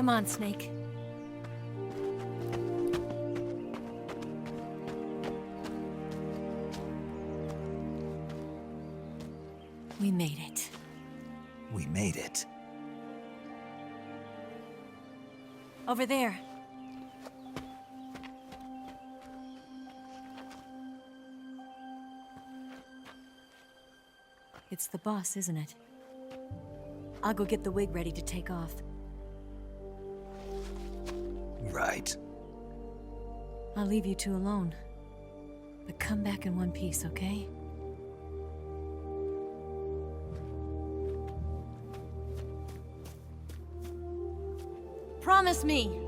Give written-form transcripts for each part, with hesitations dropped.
Come on, Snake. We made it. We made it. Over there. It's the boss, isn't it? I'll go get the wig ready to take off. Right. I'll leave you two alone. But come back in one piece, okay? Promise me!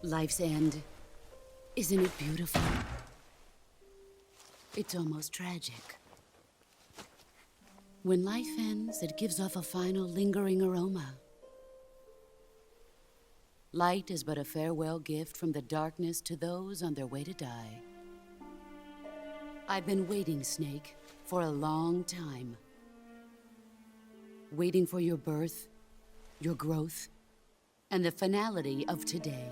Life's end. Isn't it beautiful? It's almost tragic. When life ends, it gives off a final lingering aroma. Light is but a farewell gift from the darkness to those on their way to die. I've been waiting, Snake, for a long time. Waiting for your birth, your growth, and the finality of today.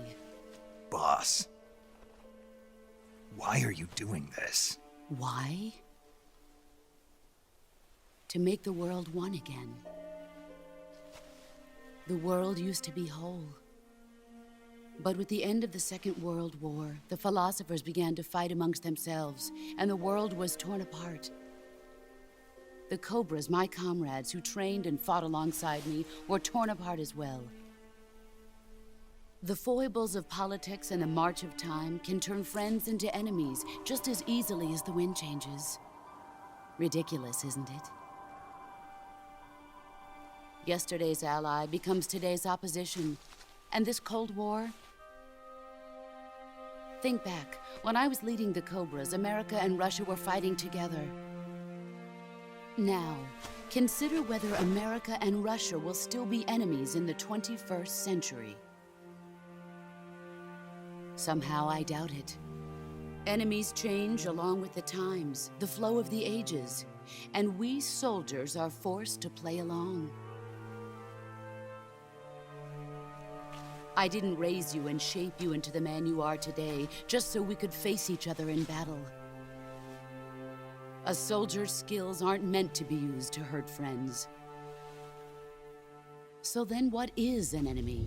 Boss. Why are you doing this? Why? To make the world one again. The world used to be whole. But with the end of the Second World War, the philosophers began to fight amongst themselves, and the world was torn apart. The Cobras, my comrades who trained and fought alongside me, were torn apart as well. The foibles of politics and the march of time can turn friends into enemies just as easily as the wind changes. Ridiculous, isn't it? Yesterday's ally becomes today's opposition, and this Cold War? Think back. When I was leading the Cobras, America and Russia were fighting together. Now, consider whether America and Russia will still be enemies in the 21st century. Somehow I doubt it. Enemies change along with the times, the flow of the ages, and we soldiers are forced to play along. I didn't raise you and shape you into the man you are today just so we could face each other in battle. A soldier's skills aren't meant to be used to hurt friends. So then what is an enemy?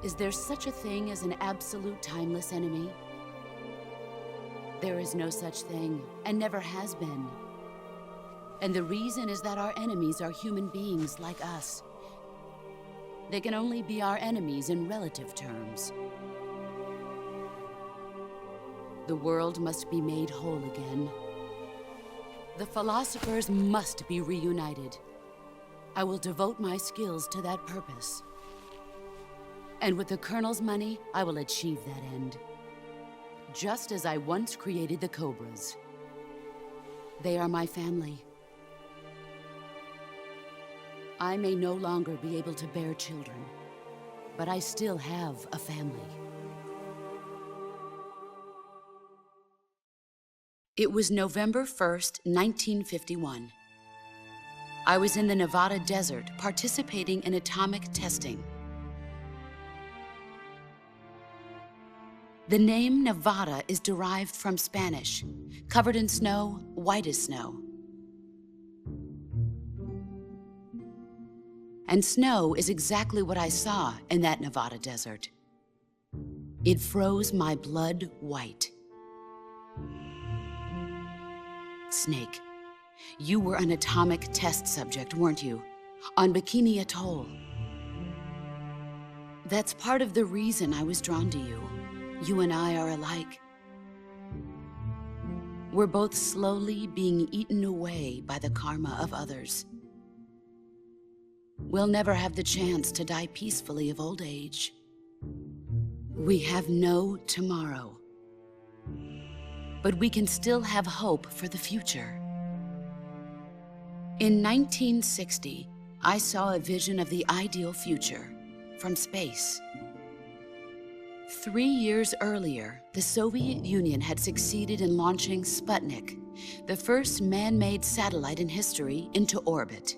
Is there such a thing as an absolute timeless enemy? There is no such thing, and never has been. And the reason is that our enemies are human beings like us. They can only be our enemies in relative terms. The world must be made whole again. The philosophers must be reunited. I will devote my skills to that purpose. And with the Colonel's money, I will achieve that end. Just as I once created the Cobras. They are my family. I may no longer be able to bear children, but I still have a family. It was November 1st, 1951. I was in the Nevada desert participating in atomic testing. The name Nevada is derived from Spanish, covered in snow, white as snow. And snow is exactly what I saw in that Nevada desert. It froze my blood white. Snake, you were an atomic test subject, weren't you? On Bikini Atoll. That's part of the reason I was drawn to you. You and I are alike. We're both slowly being eaten away by the karma of others. We'll never have the chance to die peacefully of old age. We have no tomorrow. But we can still have hope for the future. In 1960, I saw a vision of the ideal future from space. 3 years earlier, the Soviet Union had succeeded in launching Sputnik, the first man-made satellite in history, into orbit.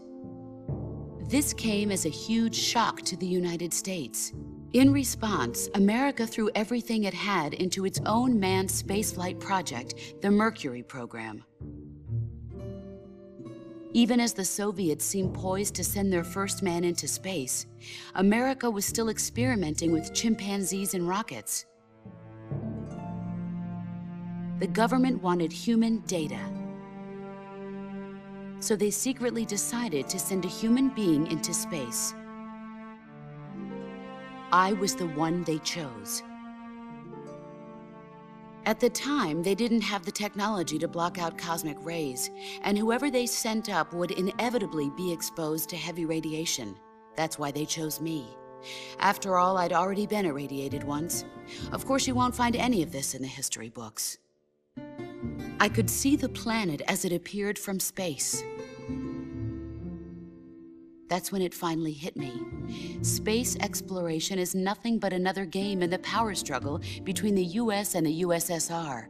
This came as a huge shock to the United States. In response, America threw everything it had into its own manned spaceflight project, the Mercury program. Even as the Soviets seemed poised to send their first man into space, America was still experimenting with chimpanzees and rockets. The government wanted human data. So they secretly decided to send a human being into space. I was the one they chose. At the time, they didn't have the technology to block out cosmic rays, and whoever they sent up would inevitably be exposed to heavy radiation. That's why they chose me. After all, I'd already been irradiated once. Of course, you won't find any of this in the history books. I could see the planet as it appeared from space. That's when it finally hit me. Space exploration is nothing but another game in the power struggle between the US and the USSR.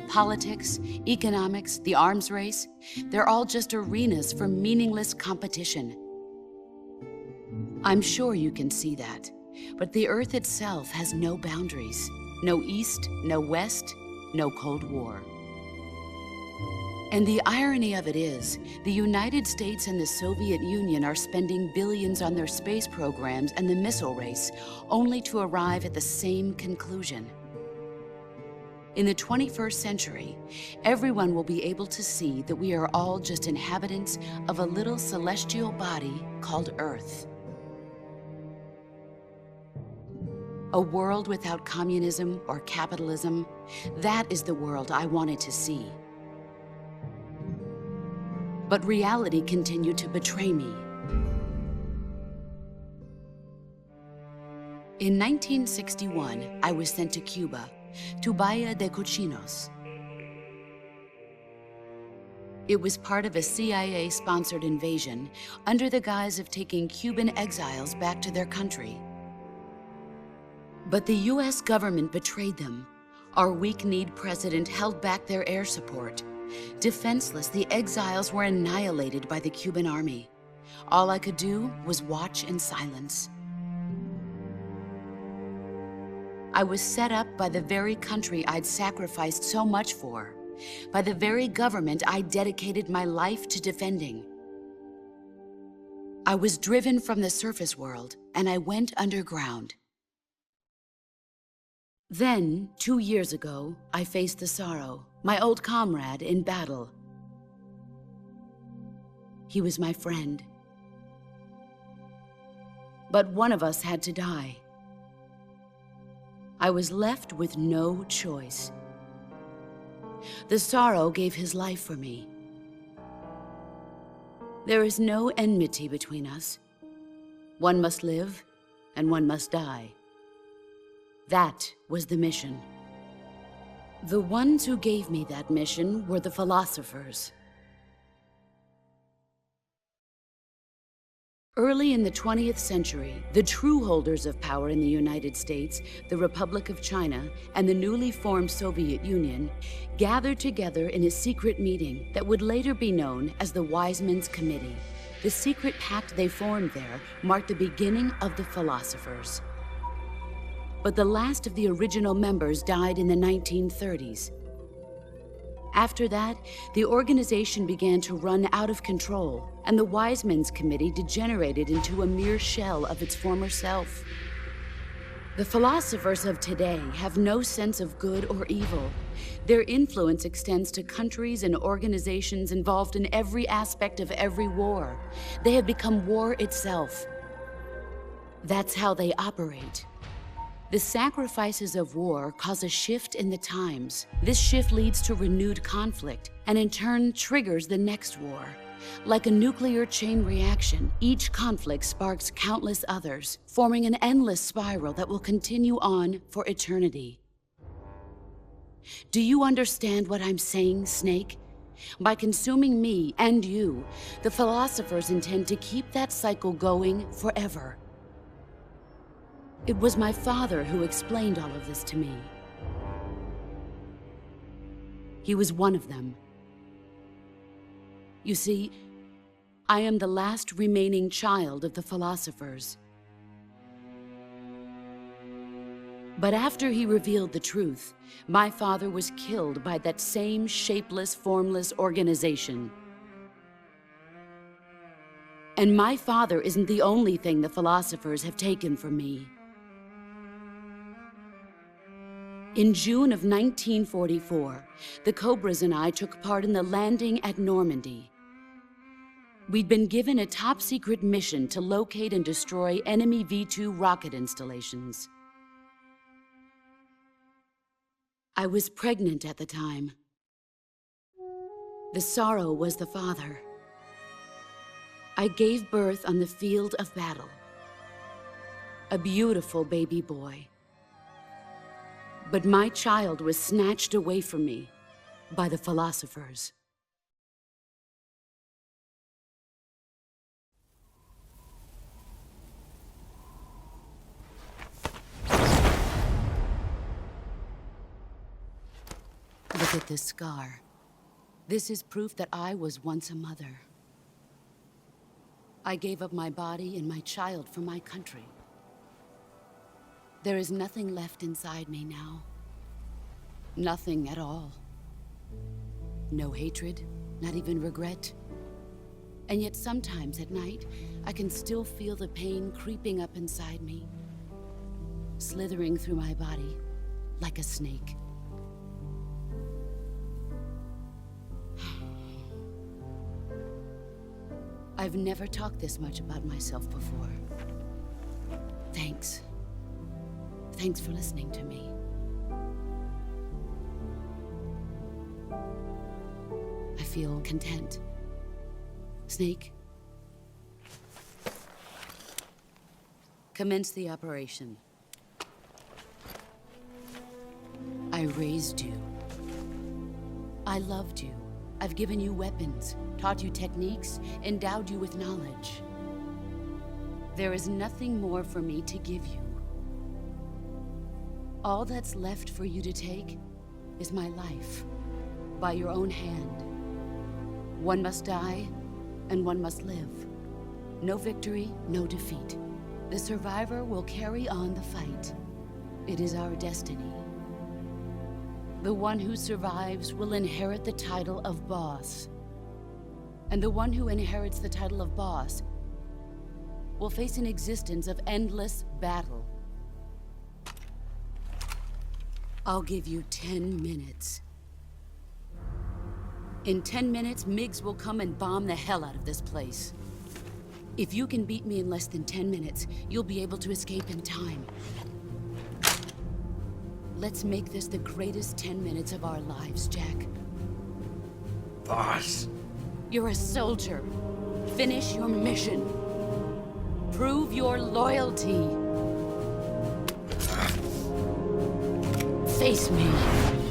Politics, economics, the arms race, they're all just arenas for meaningless competition. I'm sure you can see that, but the Earth itself has no boundaries. No East, no West, no Cold War. And the irony of it is, the United States and the Soviet Union are spending billions on their space programs and the missile race, only to arrive at the same conclusion. In the 21st century, everyone will be able to see that we are all just inhabitants of a little celestial body called Earth. A world without communism or capitalism, that is the world I wanted to see. But reality continued to betray me. In 1961, I was sent to Cuba, to Bahia de Cochinos. It was part of a CIA-sponsored invasion under the guise of taking Cuban exiles back to their country. But the US government betrayed them. Our weak-kneed president held back their air support. Defenseless, the exiles were annihilated by the Cuban army. All I could do was watch in silence. I was set up by the very country I'd sacrificed so much for, by the very government I dedicated my life to defending. I was driven from the surface world, and I went underground. Then, 2 years ago, I faced the sorrow, my old comrade in battle. He was my friend. But one of us had to die. I was left with no choice. The sorrow gave his life for me. There is no enmity between us. One must live, and one must die. That was the mission. The ones who gave me that mission were the philosophers. Early in the 20th century, the true holders of power in the United States, the Republic of China, and the newly formed Soviet Union gathered together in a secret meeting that would later be known as the Wise Men's Committee. The secret pact they formed there marked the beginning of the philosophers. but the last of the original members died in the 1930s. After that, the organization began to run out of control, and the Wise Men's Committee degenerated into a mere shell of its former self. The philosophers of today have no sense of good or evil. Their influence extends to countries and organizations involved in every aspect of every war. They have become war itself. That's how they operate. The sacrifices of war cause a shift in the times. This shift leads to renewed conflict, and in turn triggers the next war. Like a nuclear chain reaction, each conflict sparks countless others, forming an endless spiral that will continue on for eternity. Do you understand what I'm saying, Snake? By consuming me and you, the philosophers intend to keep that cycle going forever. It was my father who explained all of this to me. He was one of them. You see, I am the last remaining child of the philosophers. But after he revealed the truth, my father was killed by that same shapeless, formless organization. And my father isn't the only thing the philosophers have taken from me. In June of 1944, the Cobras and I took part in the landing at Normandy. We'd been given a top-secret mission to locate and destroy enemy V-2 rocket installations. I was pregnant at the time. The sorrow was the father. I gave birth on the field of battle. A beautiful baby boy. But my child was snatched away from me by the philosophers. Look at this scar. This is proof that I was once a mother. I gave up my body and my child for my country. There is nothing left inside me now. Nothing at all. No hatred, not even regret. And yet sometimes at night, I can still feel the pain creeping up inside me, slithering through my body like a snake. I've never talked this much about myself before. Thanks. Thanks for listening to me. I feel content. Snake, commence the operation. I raised you. I loved you. I've given you weapons, taught you techniques, endowed you with knowledge. There is nothing more for me to give you. All that's left for you to take is my life, by your own hand. One must die, and one must live. No victory, no defeat. The survivor will carry on the fight. It is our destiny. The one who survives will inherit the title of boss. And the one who inherits the title of boss will face an existence of endless battle. I'll give you 10 minutes. In 10 minutes, MiGs will come and bomb the hell out of this place. If you can beat me in less than 10 minutes, you'll be able to escape in time. Let's make this the greatest 10 minutes of our lives, Jack. Boss. You're a soldier. Finish your mission. Prove your loyalty. Face me.